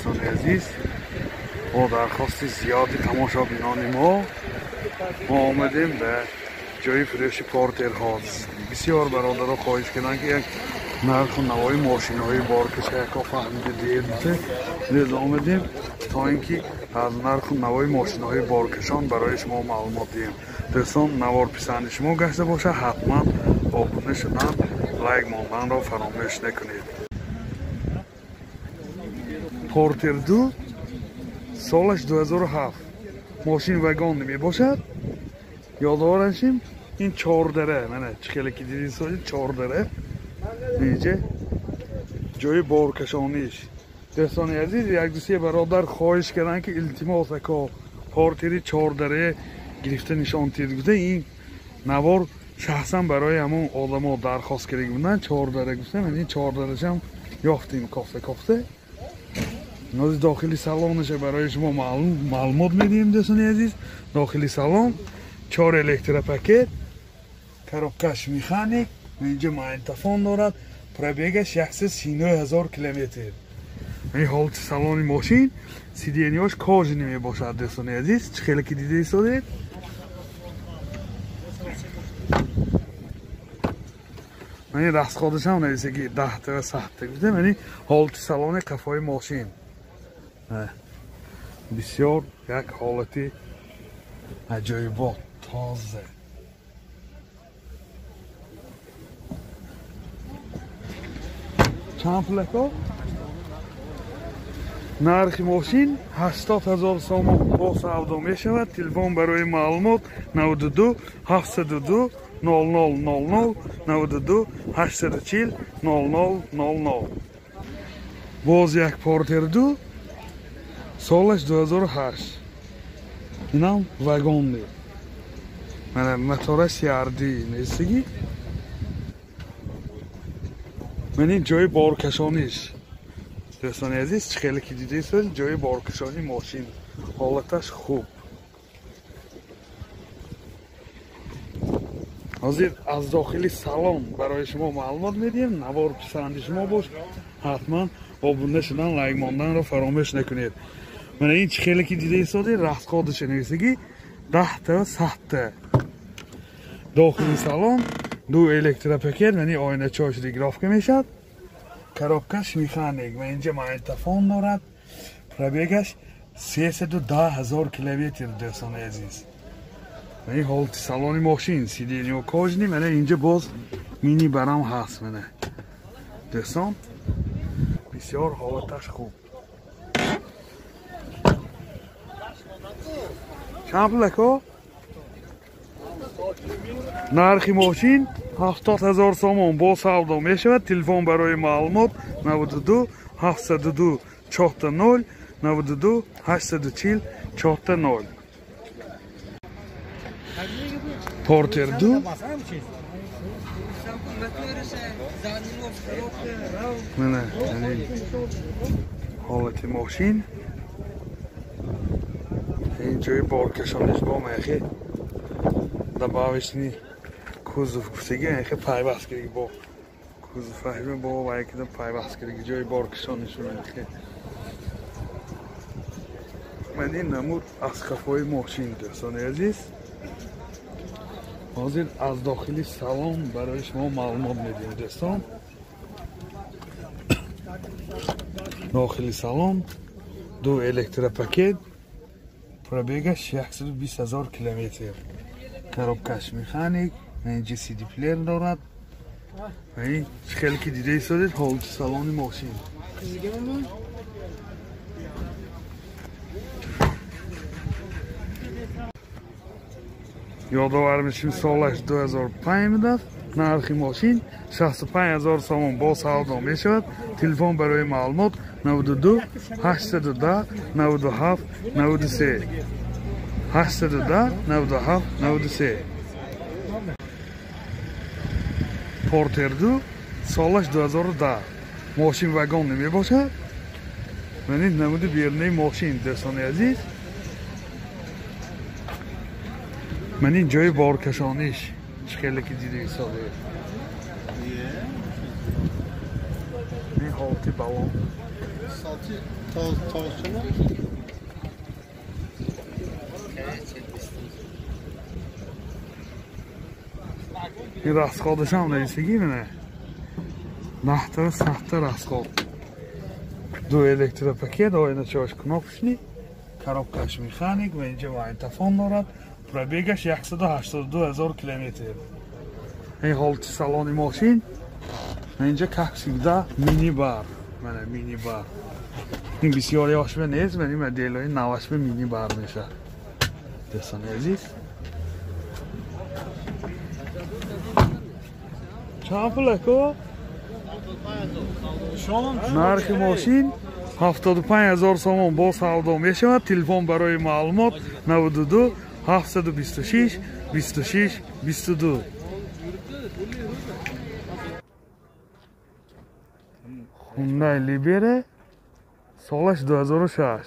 دوستان عزیز با درخواست زیادی تماشابینان ما آمدیم به جای فروش پورترها. بسیار برادرها خواهش کردن که یک نرخ و نوای ماشین های بارکش یکا فهمیده دیر بوده، لذا آمدیم تا اینکه از نرخ و نوای ماشین های بارکشان برای شما معلومات دیم. دوستان نوار پسند شما گشته باشه حتما آبونه شدن لایک ماندن را فراموش نکنید. پورتر 2 سالش 2007 ماشین وگان نمی باشد. یادآورشیم این 4 دره منه چخیلی که دیدید سالی 4 دره اینجا جای بارکشانیش. دوستان عزیز یک دوستی برادر خواهش کردن که التماس که پورتری 4 دره گرفته نشان تید این نوار شخصا برای همون آدم ها درخواست کرده بودن 4 دره گفته من این 4 درش هم یافتیم کافته نازی داخلی سالانش برای شما معلومات میدیم. دوستان عزیز داخلی سالان 4 الکتروپاکت коробкаш механик اینجا ماگنتوفون دارد پروبگش 639,000 کیلومتر. این حالت سالان ماشین سیدینیاش کاج نمی باشد. دوستان عزیز خیلی که دیده ایستادید من دست خودش هم نویسه که 10 تا 7 تا گفته من حالت سالان قفای ماشین بسیار یک حالتی عجایبات تازه. چند پوله که؟ نرخ ماشین 80,000 سوم با سودا می شود. تلفن برای معلومات 92 702 0000 92 840 0000. باز یک پورتر 2 سالش 2008 اینم وگان دید من متارش یاردی نیستگی من این جای بارکشانیش. دوستان عزیز خیلی که دیده ایستاد جای بارکشانی ماشین حالتش خوب. حاضر از داخلی سالن برای شما معلومات میدیم. نوار پسند شما باش حتما آبونه شدن لایک ماندن رو فراموش نکنید. من این خیلی که دیده ایستاده رست کادش نویسگی 10 تا 100 تا. داخلی سالن 2 الکتروپاکت یعنی آینه چاش دیگراف که میشد коробкаш механик و اینجا ماگنتوفون دارد پروبگش 310,000 کیلومتر. دوستان عزیز این حالت سالان ماشین سیدینی و کاج نیم اینجا باز مینی برام هست منه. دوستان بسیار حالتش خوب. چند پوله که؟ نرخ ماشین 70,000 سوم با سودا می شود. تلفن برای معلومات 92 702 40 92 840 40. پورتر 2 نه حالت ماشین اینجای بارکشانش با میخی دباوش نی کوزوف کسیگی میخی پای بس کردی با کوزوف فهمه با وای که پای بس کردی جای بارکشانش میخی. من این نمود از کفای ماشین. دوستان عزیز حاضر از داخلی سالن برای شما معلومات میدیم. دوستان داخلی سالن 2 الکتروپاکت پروبگش 120,000 کیلومتر. коробкаш механик اینجا سی دی پلیر دارد و این خیلی که دیده ایستادید حالت سالان ماشین. یادآور میشیم سالش 2005 میداد. نرخ ماشین 65,000 سوم با سودا می شود. تلفن برای معلومات 92 810 97 93 810 97 93. پورتر 2 سالش 2010 ماشین وگان نمی باشد. من این نمود بیرنه ماشین. دوستان عزیز من این جای بارکشانیش خیلی که دیده ایستاده این حالتی بلان Salçı tavukçu mu? این رسخادش هم نیستگی نه نحتر سخت رسخاد دو الکتروپاکت آینه چاش کناپشنی коробкаш механик و اینجا ماینتفون دارد پرابیگش 182,000 کیلومتر این حالت سالن ماشین اینجا کپسیده مینی بار من مینی بار این بسیار یاشبه نیست ولی مدل های نواشبه مینی بار میشه دوستان عزیز چند پوله کو؟ نرخ ماشین 75,000 سومون با سودا میشود تلفن برای معلومات 92 726 26 22 Hyundai Libera سالش 2006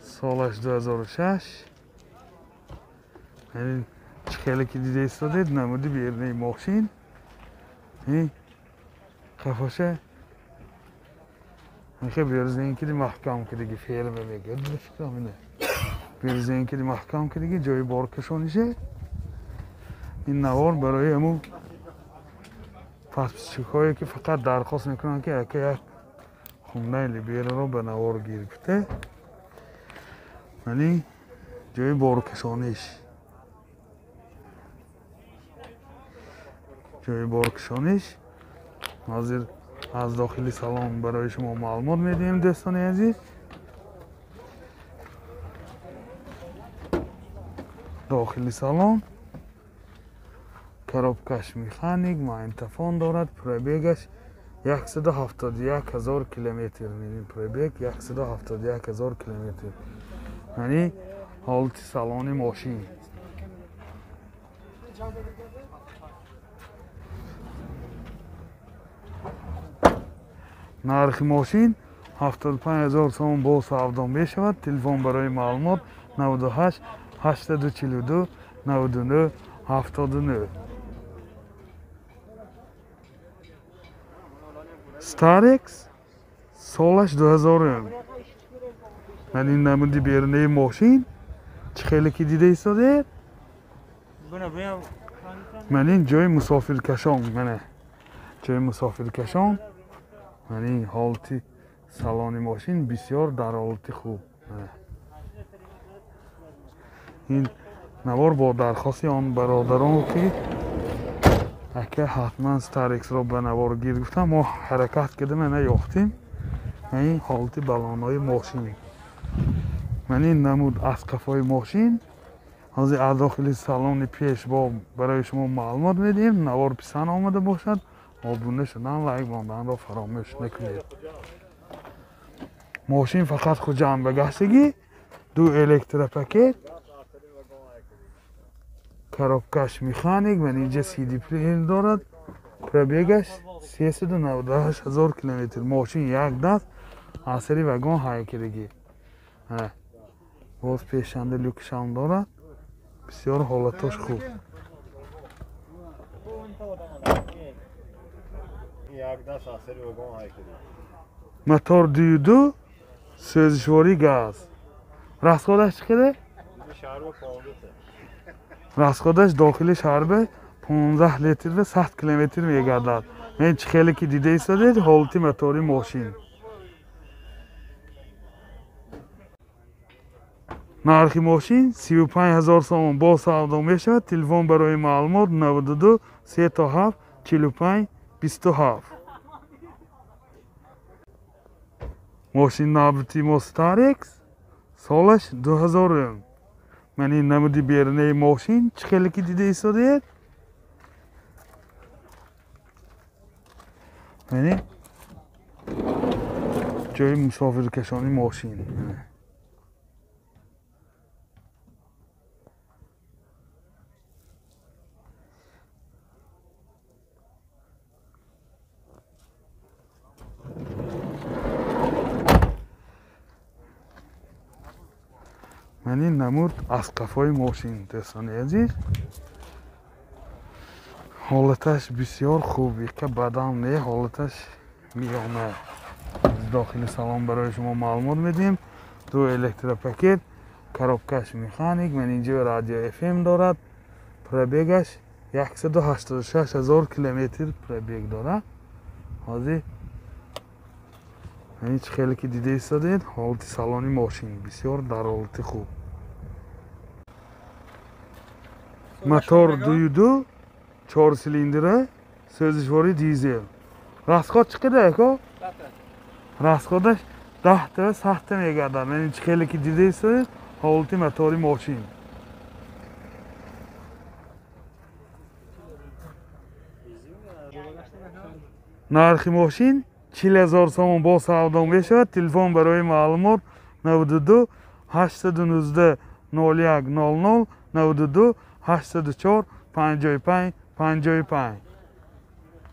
سالش 2006 یعنی خیلی که دیده ایستاده نمودی بیرنه ماشین این خفاشه خیلی بیرزه این که دی محکم که دیگه فعل میگه دیگه فکرم اینه بیرزه این که دی محکم که دیگه جای بار کشانیشه این نوار برای همون پاسپشکایی که فقط درخواست میکنن که یک Hyundai Libera رو به نوار گیر بده یعنی جای بار کشانیش جای بارکشانش حاضر از داخلی سالن برای شما معلومات میدیم دوستان عزیز داخلی سالن коробкаш механик ماینتفون دارد پرابیگش 171,000 کیلومتر میبین پرابیگ 171,000 کیلومتر یعنی حالت سالن ماشین نرخ ماشین 75,000 سوم با سودا می شود تلفن برای معلومات 98 842 99 79 ستارکس سالش 2000 من این نمودی بیرنه ماشین چه خیلی که دیده ایستاده من این جای مسافر کشان منه جای مسافر کشان یعنی حالتی سالن ماشین بسیار در حالت خوب این نوار با درخواستی آن برادران که اگه حتما ستارکس رو به نوار گیر گفتم ما حرکت کردیم نیافتیم این حالتی بلانای ماشین من این نمود اسقفای ماشین از داخل سالن پیش با برای شما معلومات میدیم نوار پسند آمده باشد آبونه شدن لایک باندن را فراموش نکنید ماشین فقط خود جمع بگشتگی دو الکتروپاکت коробкаш механик و اینجا CD پلیل دارد پرابیگش 398,000 کیلومتر ماشین یک دست اثری وگان های کردگی باز پیشنده لوکش هم دارد بسیار حالتاش خوب موتور 22 سوزشواری گاز رسخادش چقدر؟ رسخادش داخل شربه 15 لیتر و 100 کیلومتر میگردد این چه خیلی که دیده ایستاده حالتی موتوری ماشین نرخ ماشین 35,000 سوم با سودا میشود تلفن برای معلومات 92 37 45 27 ماشین نابتی مستارکس سالش 2000 من این نمودی بیرنه ماشین چه خیلی که دیده ایستاده یعنی جای مسافر کشانی ماشین من این نمود اسقفای ماشین دوستان عزیز ҳолаташ бисёр хуб, яка бадан не, ҳолаташ миёна. Аз дохили салон барои шумо маълумот медиҳем. 2 электропакет, коробкаш механик, менинҷо радио FM дорад. Пробегаш 186 000 километр пробег дорад. ҳозир ин чӣ хеле ки дида истодед, ҳолати салони мошин бисёр дар ҳолати хуб. Мотор 2.2, 4 силиндра, сӯзишвори дизел. Расход чӣ қадар ака? Расходаш 10 та 100 та мегардад. Ин чӣ хеле ки дида истодед, ҳолати мотори мошин. нархи мошин 40 000 сомон бо савдо мешавад. Телефон барои маълумот 92 819 01 00 92 804 55 55.